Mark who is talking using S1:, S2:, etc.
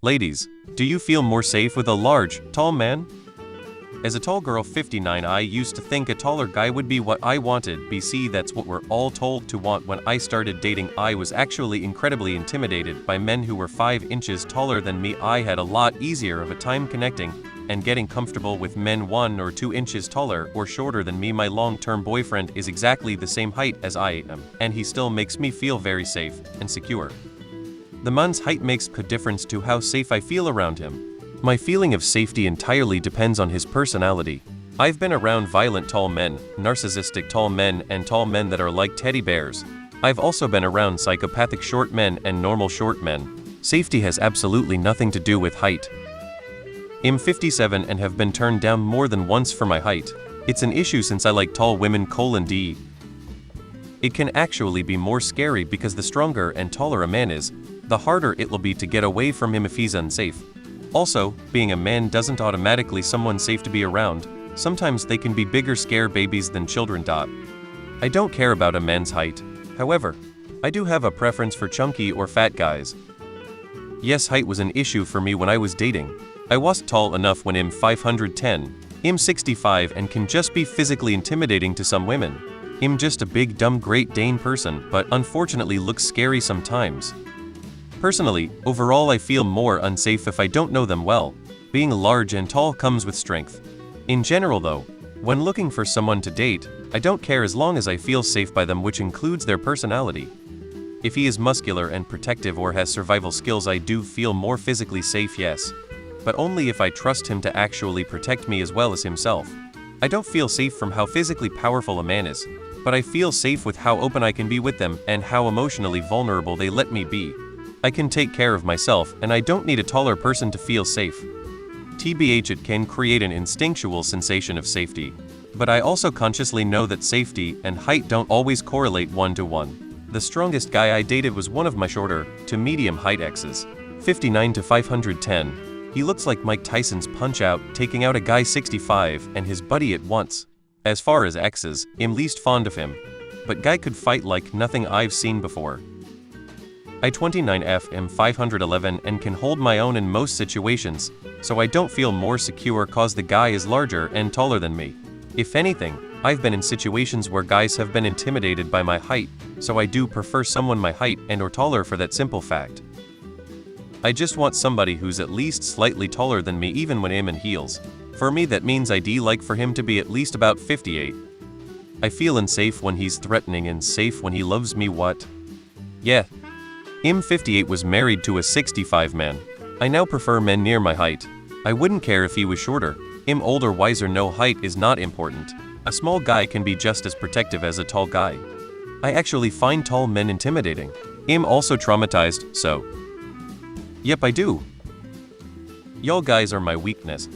S1: Ladies, do you feel more safe with a large, tall man? As a tall girl 59, I used to think a taller guy would be what I wanted. BC, that's what we're all told to want. When I started dating, I was actually incredibly intimidated by men who were 5 inches taller than me. I had a lot easier of a time connecting and getting comfortable with men 1 or 2 inches taller or shorter than me. My long-term boyfriend is exactly the same height as I am, and he still makes me feel very safe and secure. The man's height makes a difference to how safe I feel around him. My feeling of safety entirely depends on his personality. I've been around violent tall men, narcissistic tall men, and tall men that are like teddy bears. I've also been around psychopathic short men and normal short men. Safety has absolutely nothing to do with height. I'm 57 and have been turned down more than once for my height. It's an issue since I like tall women. D. It can actually be more scary because the stronger and taller a man is, the harder it will be to get away from him if he's unsafe. Also, being a man doesn't automatically someone safe to be around. Sometimes they can be bigger scare babies than children. I don't care about a man's height. However, I do have a preference for chunky or fat guys. Yes, height was an issue for me when I was dating. I wasn't tall enough when I'm 510. I'm 65 and can just be physically intimidating to some women. I'm just a big dumb Great Dane person, but unfortunately looks scary sometimes. Personally, overall I feel more unsafe if I don't know them well. Being large and tall comes with strength. In general though, when looking for someone to date, I don't care as long as I feel safe by them, which includes their personality. If he is muscular and protective or has survival skills, I do feel more physically safe, yes. But only if I trust him to actually protect me as well as himself. I don't feel safe from how physically powerful a man is, but I feel safe with how open I can be with them and how emotionally vulnerable they let me be. I can take care of myself, and I don't need a taller person to feel safe. TBH, it can create an instinctual sensation of safety. But I also consciously know that safety and height don't always correlate 1-to-1. The strongest guy I dated was one of my shorter to medium height exes, 59 to 510. He looks like Mike Tyson's Punch-Out, taking out a guy 65 and his buddy at once. As far as exes, I'm least fond of him. But guy could fight like nothing I've seen before. I 29F am 511 and can hold my own in most situations, so I don't feel more secure cause the guy is larger and taller than me. If anything, I've been in situations where guys have been intimidated by my height, so I do prefer someone my height and or taller for that simple fact. I just want somebody who's at least slightly taller than me even when I'm in heels. For me that means I'd like for him to be at least about 58. I feel unsafe when he's threatening and safe when he loves me. What? Yeah. I'm 58 was married to a 65 man. I now prefer men near my height. I wouldn't care if he was shorter. I'm older, wiser, no, height is not important. A small guy can be just as protective as a tall guy. I actually find tall men intimidating. I'm also traumatized, so. Yep, I do. Y'all guys are my weakness.